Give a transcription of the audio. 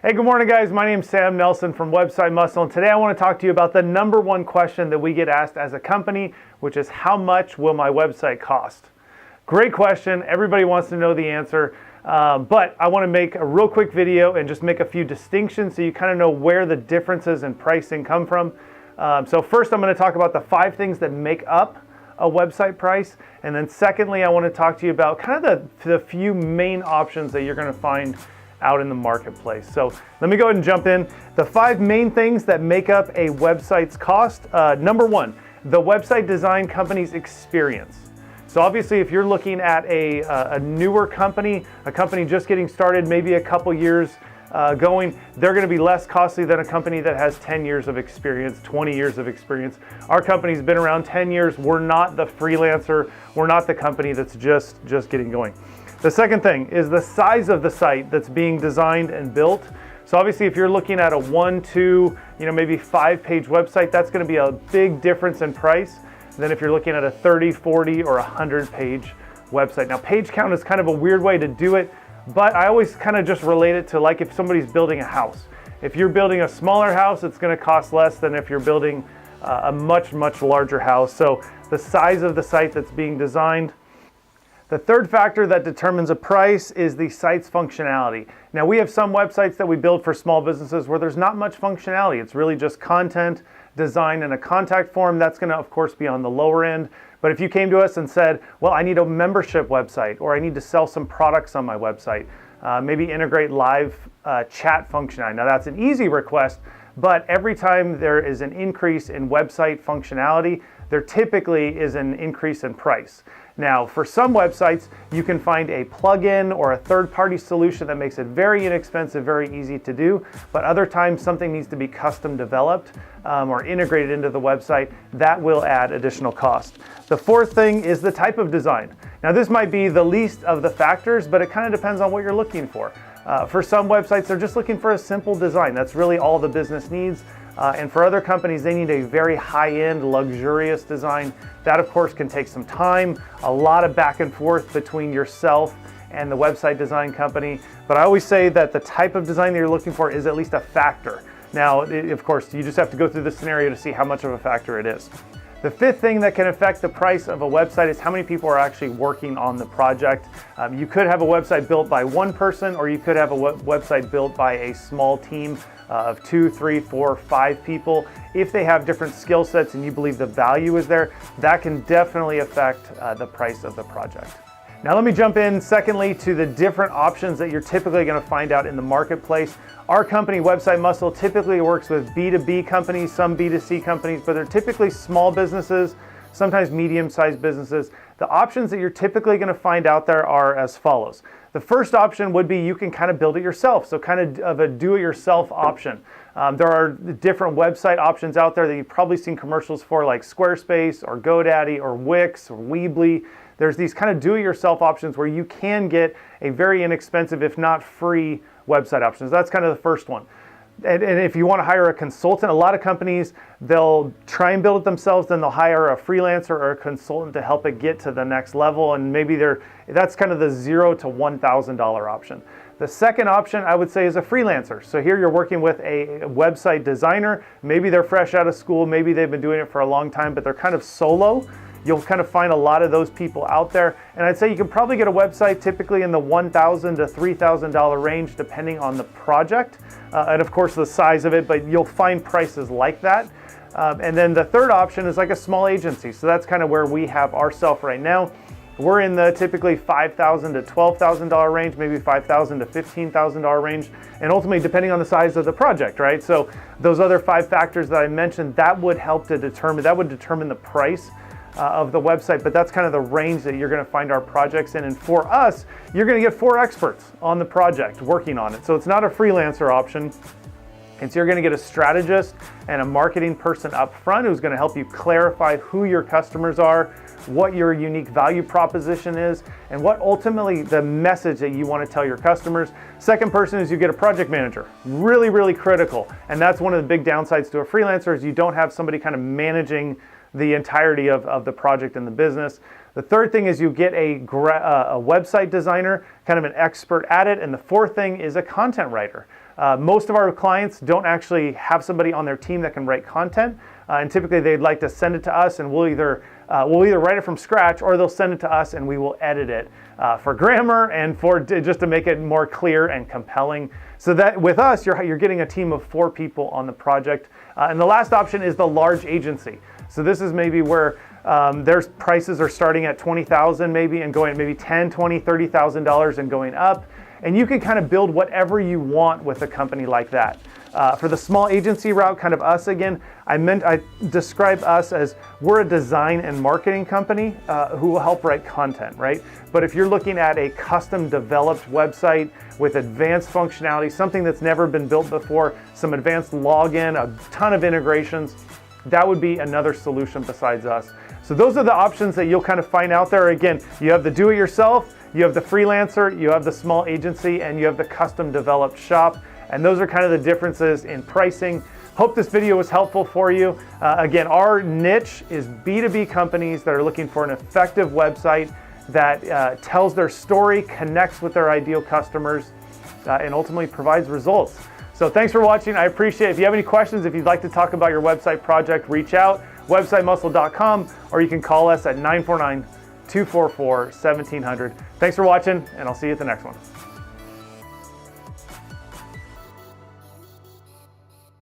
Hey, good morning guys. My name's Sam Nelson from Website Muscle, and today I want to talk to you about the number one question that we get asked as a company, which is how much will my website cost? Great question. Everybody wants to know the answer, but I want to make a real quick video and just make a few distinctions so you kind of know where the differences in pricing come from. So first I'm going to talk about the 5 things that make up a website price, and then secondly I want to talk to you about kind of the few main options that you're going to find out in the marketplace. So let me go ahead and jump in. The 5 main things that make up a website's cost. Number 1, the website design company's experience. So obviously if you're looking at a newer company, a company just getting started, maybe a couple years going, they're going to be less costly than a company that has 10 years of experience, 20 years of experience. Our company's been around 10 years. We're not the freelancer. We're not the company that's just getting going. The second thing is the size of the site that's being designed and built. So obviously if you're looking at a 1, 2, maybe 5-page website, that's going to be a big difference in price than if you're looking at a 30, 40, or 100-page website. Now page count is kind of a weird way to do it, but I always kind of just relate it to like if somebody's building a house. If you're building a smaller house, it's going to cost less than if you're building a much larger house. So the size of the site that's being designed. The third factor that determines a price is the site's functionality. Now we have some websites that we build for small businesses where there's not much functionality. It's really just content, design, and a contact form. That's going to of course be on the lower end. But if you came to us and said, well, I need a membership website, or I need to sell some products on my website, maybe integrate live chat functionality. Now that's an easy request, but every time there is an increase in website functionality, there typically is an increase in price. Now, for some websites, you can find a plugin or a third-party solution that makes it very inexpensive, very easy to do, but other times something needs to be custom developed or integrated into the website. That will add additional cost. The fourth thing is the type of design. Now, this might be the least of the factors, but it kind of depends on what you're looking for. For some websites, they're just looking for a simple design. That's really all the business needs. And for other companies, they need a very high-end, luxurious design. That, of course, can take some time, a lot of back and forth between yourself and the website design company. But I always say that the type of design that you're looking for is at least a factor. Now, of course, you just have to go through the scenario to see how much of a factor it is. The fifth thing that can affect the price of a website is how many people are actually working on the project. You could have a website built by one person, or you could have a website built by a small team of 2, 3, 4, 5 people. If they have different skill sets and you believe the value is there, that can definitely affect the price of the project. Now let me jump in secondly to the different options that you're typically going to find out in the marketplace. Our company, Website Muscle, typically works with B2B companies, some B2C companies, but they're typically small businesses, sometimes medium-sized businesses. The options that you're typically going to find out there are as follows. The first option would be you can kind of build it yourself, so kind of a do-it-yourself option. There are different website options out there that you've probably seen commercials for, like Squarespace or GoDaddy or Wix or Weebly. There's these kind of do-it-yourself options where you can get a very inexpensive, if not free, website options. That's kind of the first one. And if you want to hire a consultant, a lot of companies, they'll try and build it themselves, then they'll hire a freelancer or a consultant to help it get to the next level, and maybe that's kind of the $0 to $1,000 option. The second option I would say is a freelancer. So here you're working with a website designer. Maybe they're fresh out of school, maybe they've been doing it for a long time, but they're kind of solo. You'll kind of find a lot of those people out there. And I'd say you can probably get a website typically in the $1,000 to $3,000 range depending on the project and of course the size of it, but you'll find prices like that. And then the third option is like a small agency. So that's kind of where we have ourselves right now. We're in the typically $5,000 to $12,000 range, maybe $5,000 to $15,000 range, and ultimately depending on the size of the project, right? So those other 5 factors that I mentioned, that would help to determine the price of the website, but that's kind of the range that you're going to find our projects in. And for us, you're going to get 4 experts on the project working on it. So it's not a freelancer option. And so you're going to get a strategist and a marketing person up front who's going to help you clarify who your customers are, what your unique value proposition is, and what ultimately the message that you want to tell your customers. Second person is you get a project manager. Really critical. And that's one of the big downsides to a freelancer is you don't have somebody kind of managing the entirety of the project and the business. The third thing is you get a website designer, kind of an expert at it. And the fourth thing is a content writer. Most of our clients don't actually have somebody on their team that can write content. And typically they'd like to send it to us, and we'll either write it from scratch, or they'll send it to us and we will edit it for grammar and just to make it more clear and compelling. So that with us, you're getting a team of 4 people on the project. And the last option is the large agency. So this is maybe where their prices are starting at $20,000 maybe, and going maybe $10,000, $20,000, $30,000 and going up. And you can kind of build whatever you want with a company like that. For the small agency route, kind of us again, I describe us as we're a design and marketing company who will help write content, right? But if you're looking at a custom developed website with advanced functionality, something that's never been built before, some advanced login, a ton of integrations, that would be another solution besides us. So those are the options that you'll kind of find out there. Again, you have the do-it-yourself, you have the freelancer, you have the small agency, and you have the custom developed shop. And those are kind of the differences in pricing. Hope this video was helpful for you. Again, our niche is B2B companies that are looking for an effective website that tells their story, connects with their ideal customers, and ultimately provides results. So thanks for watching. I appreciate it. If you have any questions, if you'd like to talk about your website project, reach out, websitemuscle.com, or you can call us at 949-244-1700. Thanks for watching, and I'll see you at the next one.